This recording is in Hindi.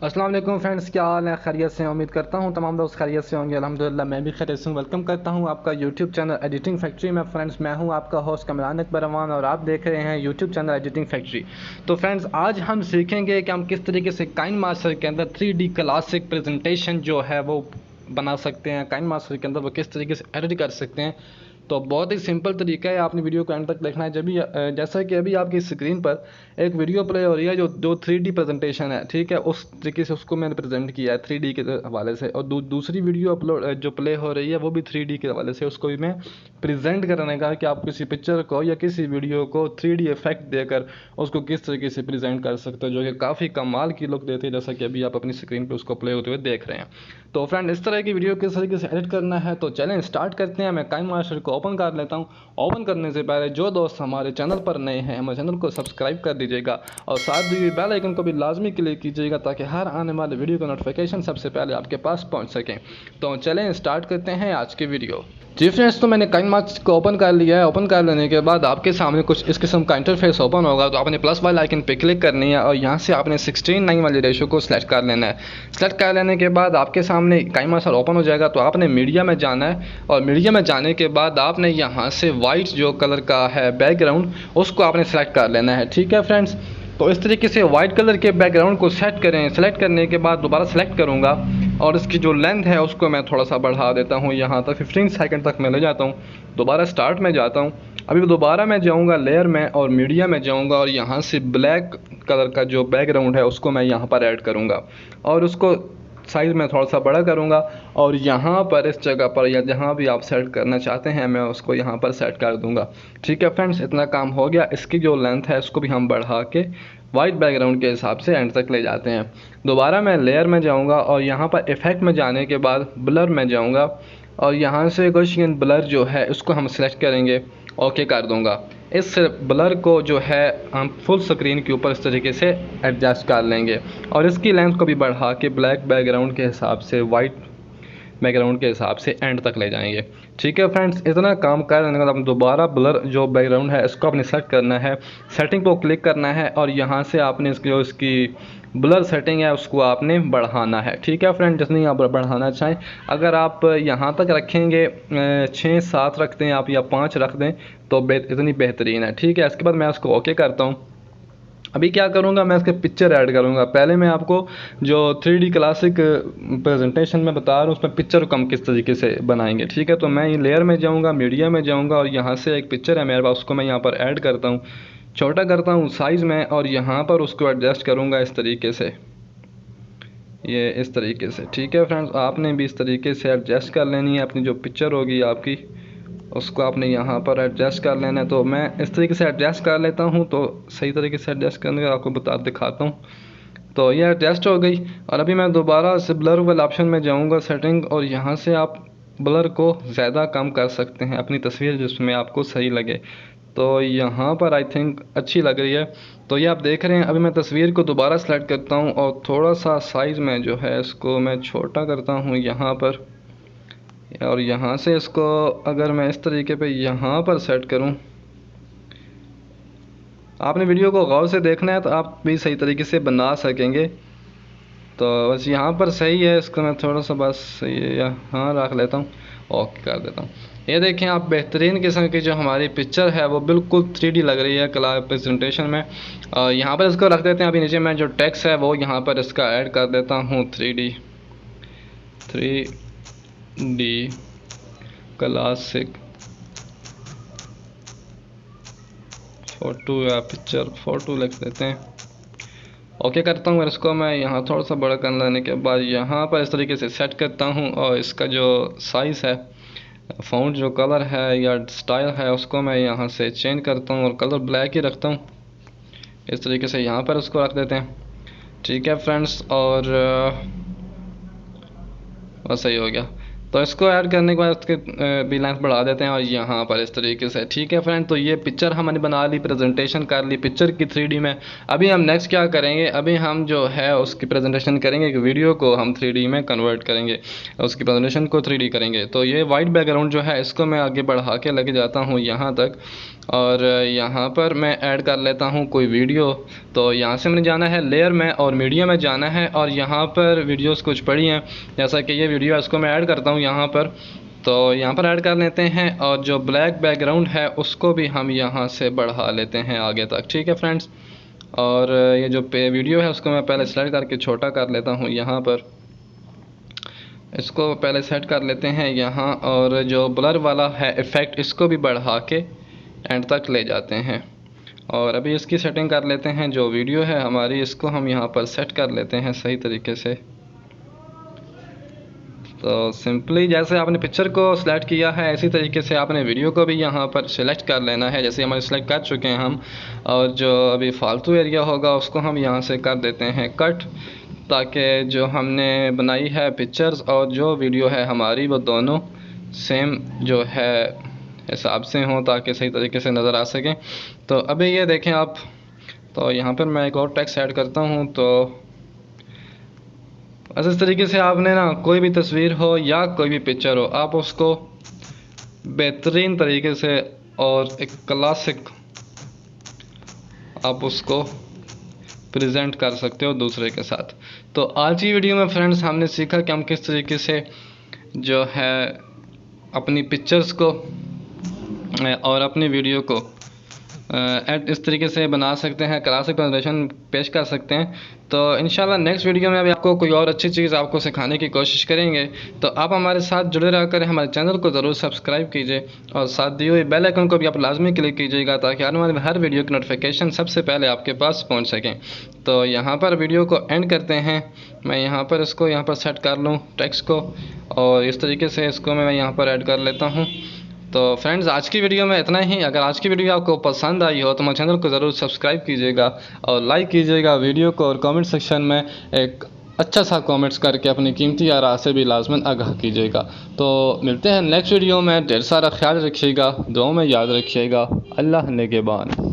अस्सलाम वालेकुम फ्रेंड्स, क्या हाल है? खैरियत से? उम्मीद करता हूँ तमाम दोस्त खैरियत से होंगे। अल्हम्दुलिल्लाह मैं भी खैरियत से हूँ। वेलकम करता हूँ आपका यूट्यूब चैनल एडिटिंग फैक्ट्री में। फ्रेंड्स, मैं हूँ आपका होस्ट कमरान अकबर अमान और आप देख रहे हैं यूट्यूब चैनल एडिटिंग फैक्ट्री। तो फ्रेंड्स, आज हम सीखेंगे कि हम किस तरीके से काइन मास्टर के अंदर 3D क्लासिक प्रेजेंटेशन जो है वो बना सकते हैं। काइन मास्टर के अंदर वो किस तरीके से एडिट कर सकते हैं। तो बहुत ही सिंपल तरीका है, आपने वीडियो को एंड तक देखना है। जब भी जैसा कि अभी आपकी स्क्रीन पर एक वीडियो प्ले हो रही है जो 3D प्रेजेंटेशन है, ठीक है, उस तरीके से उसको मैंने प्रेजेंट किया है 3D के हवाले से। और दूसरी वीडियो अपलोड जो प्ले हो रही है वो भी 3D के हवाले से, उसको भी मैं प्रेजेंट करने का कि आप किसी पिक्चर को या किसी वीडियो को 3D इफेक्ट देकर उसको किस तरीके से प्रेजेंट कर सकते हो, जो कि काफ़ी कमाल की लुक देती है, जैसा कि अभी आप अपनी स्क्रीन पर उसको प्ले होते हुए देख रहे हैं। तो फ्रेंड, इस तरह की वीडियो किस तरीके से एडिट करना है, तो चलें स्टार्ट करते हैं। मैं काइन मास्टर को ओपन कर लेता हूँ। ओपन करने से पहले जो दोस्त हमारे चैनल पर नए हैं, हमारे चैनल को सब्सक्राइब कर दीजिएगा और साथ दी बेल आइकन को भी लाजमी क्लिक कीजिएगा ताकि हर आने वाले वीडियो का नोटिफिकेशन सबसे पहले आपके पास पहुंच सकें। तो चलें स्टार्ट करते हैं आज की वीडियो। जी फ्रेंड्स, तो मैंने काइन मास्टर को ओपन कर लिया है। ओपन कर लेने के बाद आपके सामने कुछ इस किस्म का इंटरफेस ओपन होगा। तो आपने प्लस वाले आइकन पे क्लिक करनी है और यहाँ से आपने 16:9 वाली रेशो को सिलेक्ट कर लेना है। सिलेक्ट कर लेने के बाद आपके सामने काइन मास्टर ओपन हो जाएगा। तो आपने मीडिया में जाना है और मीडिया में जाने के बाद आपने यहाँ से वाइट जो कलर का है बैकग्राउंड, उसको आपने सेलेक्ट कर लेना है। ठीक है फ्रेंड्स, तो इस तरीके से वाइट कलर के बैकग्राउंड को सेट करें। सेलेक्ट करने के बाद दोबारा सेलेक्ट करूँगा और इसकी जो लेंथ है उसको मैं थोड़ा सा बढ़ा देता हूँ, यहाँ तक 15 सेकंड तक मैं ले जाता हूँ। दोबारा स्टार्ट में जाता हूँ। अभी दोबारा मैं जाऊँगा लेयर में और मीडिया में जाऊँगा और यहाँ से ब्लैक कलर का जो बैकग्राउंड है उसको मैं यहाँ पर ऐड करूँगा और उसको साइज़ में थोड़ा सा बड़ा करूँगा और यहाँ पर इस जगह पर या जहाँ भी आप सेट करना चाहते हैं मैं उसको यहाँ पर सेट कर दूँगा। ठीक है फ्रेंड्स, इतना काम हो गया। इसकी जो लेंथ है इसको भी हम बढ़ा के वाइट बैकग्राउंड के हिसाब से एंड तक ले जाते हैं। दोबारा मैं लेयर में जाऊँगा और यहाँ पर इफ़ेक्ट में जाने के बाद ब्लर में जाऊँगा और यहाँ से गॉसियन ब्लर जो है उसको हम सेलेक्ट करेंगे, ओके कर दूँगा। इस ब्लर को जो है हम फुल स्क्रीन के ऊपर इस तरीके से एडजस्ट कर लेंगे और इसकी लेंथ को भी बढ़ा के ब्लैक बैकग्राउंड के हिसाब से वाइट बैकग्राउंड के हिसाब से एंड तक ले जाएंगे। ठीक है फ्रेंड्स, इतना काम करने के बाद हम दोबारा ब्लर जो बैकग्राउंड है इसको आपने सेलेक्ट करना है, सेटिंग को क्लिक करना है और यहाँ से आपने इसकी ब्लर सेटिंग है उसको आपने बढ़ाना है। ठीक है फ्रेंड, जितनी आप बढ़ाना चाहें। अगर आप यहाँ तक रखेंगे 6-7 रखते हैं आप या 5 रख दें तो इतनी बेहतरीन है। ठीक है, इसके बाद मैं उसको ओके करता हूँ। अभी क्या करूँगा, मैं इसके पिक्चर ऐड करूँगा। पहले मैं आपको जो 3D क्लासिक प्रेजेंटेशन में बता रहा हूँ उसमें पिक्चर को हम किस तरीके से बनाएंगे। ठीक है, तो मैं लेयर में जाऊँगा, मीडिया में जाऊँगा और यहाँ से एक पिक्चर है मेरे पास, उसको मैं यहाँ पर ऐड करता हूँ, छोटा करता हूँ साइज़ में और यहाँ पर उसको एडजस्ट करूँगा इस तरीके से, ये इस तरीके से। ठीक है फ्रेंड्स, आपने भी इस तरीके से एडजस्ट कर लेनी है। अपनी जो पिक्चर होगी आपकी उसको आपने यहाँ पर एडजस्ट कर लेना है। तो मैं इस तरीके से एडजस्ट कर लेता हूँ। तो सही तरीके से एडजस्ट करने का आपको दिखाता हूँ। तो ये एडजस्ट हो गई और अभी मैं दोबारा से ब्लर वाले ऑप्शन में जाऊँगा, सेटिंग, और यहाँ से आप ब्लर को ज़्यादा कम कर सकते हैं अपनी तस्वीर जिसमें आपको सही लगे। तो यहाँ पर आई थिंक अच्छी लग रही है। तो ये आप देख रहे हैं। अभी मैं तस्वीर को दोबारा सेलेक्ट करता हूँ और थोड़ा सा साइज़ में जो है इसको मैं छोटा करता हूँ यहाँ पर, और यहाँ से इसको अगर मैं इस तरीके पे यहाँ पर सेट करूँ, आपने वीडियो को गौर से देखना है तो आप भी सही तरीके से बना सकेंगे। तो बस यहाँ पर सही है, इसको मैं थोड़ा सा बस यहाँ रख लेता हूँ, ओके कर देता हूँ। ये देखें आप, बेहतरीन किस्म की जो हमारी पिक्चर है वो बिल्कुल 3D लग रही है कला प्रेजेंटेशन में। यहाँ पर इसको रख देते हैं। अभी नीचे मैं जो टेक्स्ट है वो यहाँ पर इसका ऐड कर देता हूँ, 3D क्लासिक फ़ोटो या पिक्चर, फ़ोटो लिख देते हैं, ओके करता हूँ। इसको मैं यहाँ थोड़ा सा बड़ा कर लेने के बाद यहाँ पर इस तरीके से सेट करता हूँ और इसका जो साइज़ है, फ़ॉन्ट जो कलर है या स्टाइल है उसको मैं यहाँ से चेंज करता हूँ और कलर ब्लैक ही रखता हूँ। इस तरीके से यहाँ पर इसको रख देते हैं। ठीक है फ्रेंड्स, और बस सही हो गया। तो इसको ऐड करने के बाद उसके भी लेंथ बढ़ा देते हैं और यहाँ पर इस तरीके से। ठीक है फ्रेंड, तो ये पिक्चर हमने बना ली, प्रेजेंटेशन कर ली पिक्चर की 3D में। अभी हम नेक्स्ट क्या करेंगे, अभी हम जो है उसकी प्रेजेंटेशन करेंगे कि वीडियो को हम 3D में कन्वर्ट करेंगे, उसकी प्रेजेंटेशन को 3D करेंगे। तो ये वाइट बैकग्राउंड जो है इसको मैं आगे बढ़ा के लेके जाता हूँ यहाँ तक, और यहाँ पर मैं ऐड कर लेता हूँ कोई वीडियो। तो यहाँ से मैंने जाना है लेयर में और मीडिया में जाना है, और यहाँ पर वीडियोस कुछ पड़ी हैं, जैसा कि ये वीडियो इसको मैं ऐड करता हूँ यहाँ पर। तो यहाँ पर ऐड कर लेते हैं, और जो ब्लैक बैकग्राउंड है उसको भी हम यहाँ से बढ़ा लेते हैं आगे तक। ठीक है फ्रेंड्स, और ये जो वीडियो है उसको मैं पहले सेलेक्ट करके छोटा कर लेता हूँ यहाँ पर, इसको पहले सेट कर लेते हैं यहाँ, और जो ब्लर वाला है इफ़ेक्ट इसको भी बढ़ा के एंड तक ले जाते हैं। और अभी इसकी सेटिंग कर लेते हैं, जो वीडियो है हमारी इसको हम यहाँ पर सेट कर लेते हैं सही तरीके से। तो सिंपली जैसे आपने पिक्चर को सिलेक्ट किया है इसी तरीके से आपने वीडियो को भी यहाँ पर सिलेक्ट कर लेना है, जैसे हमारे सिलेक्ट कर चुके हैं हम। और जो अभी फालतू एरिया होगा उसको हम यहाँ से कर देते हैं कट, ताकि जो हमने बनाई है पिक्चर्स और जो वीडियो है हमारी वो दोनों सेम जो है हिसाब से हों, ताकि सही तरीके से नज़र आ सकें। तो अभी ये देखें आप, तो यहाँ पर मैं एक और टेक्स्ट ऐड करता हूँ। तो बस इस तरीके से आपने ना कोई भी तस्वीर हो या कोई भी पिक्चर हो, आप उसको बेहतरीन तरीके से और एक क्लासिक आप उसको प्रेजेंट कर सकते हो दूसरे के साथ। तो आज की वीडियो में फ्रेंड्स हमने सीखा कि हम किस तरीके से जो है अपनी पिक्चर्स को और अपनी वीडियो को इस तरीके से बना सकते हैं, क्लासिक प्रेजेंटेशन पेश कर सकते हैं। तो इंशाल्लाह नेक्स्ट वीडियो में अभी आपको कोई और अच्छी चीज़ आपको सिखाने की कोशिश करेंगे। तो आप हमारे साथ जुड़े रहकर हमारे चैनल को ज़रूर सब्सक्राइब कीजिए, और साथ दिए हुए बेल आइकन को भी आप लाजमी क्लिक कीजिएगा, ताकि आने वाले हर वीडियो की नोटिफिकेशन सबसे पहले आपके पास पहुँच सकें। तो यहाँ पर वीडियो को एंड करते हैं। मैं यहाँ पर इसको यहाँ पर सेट कर लूँ टेक्स्ट को, और इस तरीके से इसको मैं यहाँ पर ऐड कर लेता हूँ। तो फ्रेंड्स आज की वीडियो में इतना ही। अगर आज की वीडियो आपको पसंद आई हो तो हमारे चैनल को ज़रूर सब्सक्राइब कीजिएगा और लाइक कीजिएगा वीडियो को, और कमेंट सेक्शन में एक अच्छा सा कमेंट्स करके अपनी कीमती आरा से भी लाजमन आगाह कीजिएगा। तो मिलते हैं नेक्स्ट वीडियो में। ढेर सारा ख्याल रखिएगा, दुआओं में याद रखिएगा। अल्लाह निगहबान।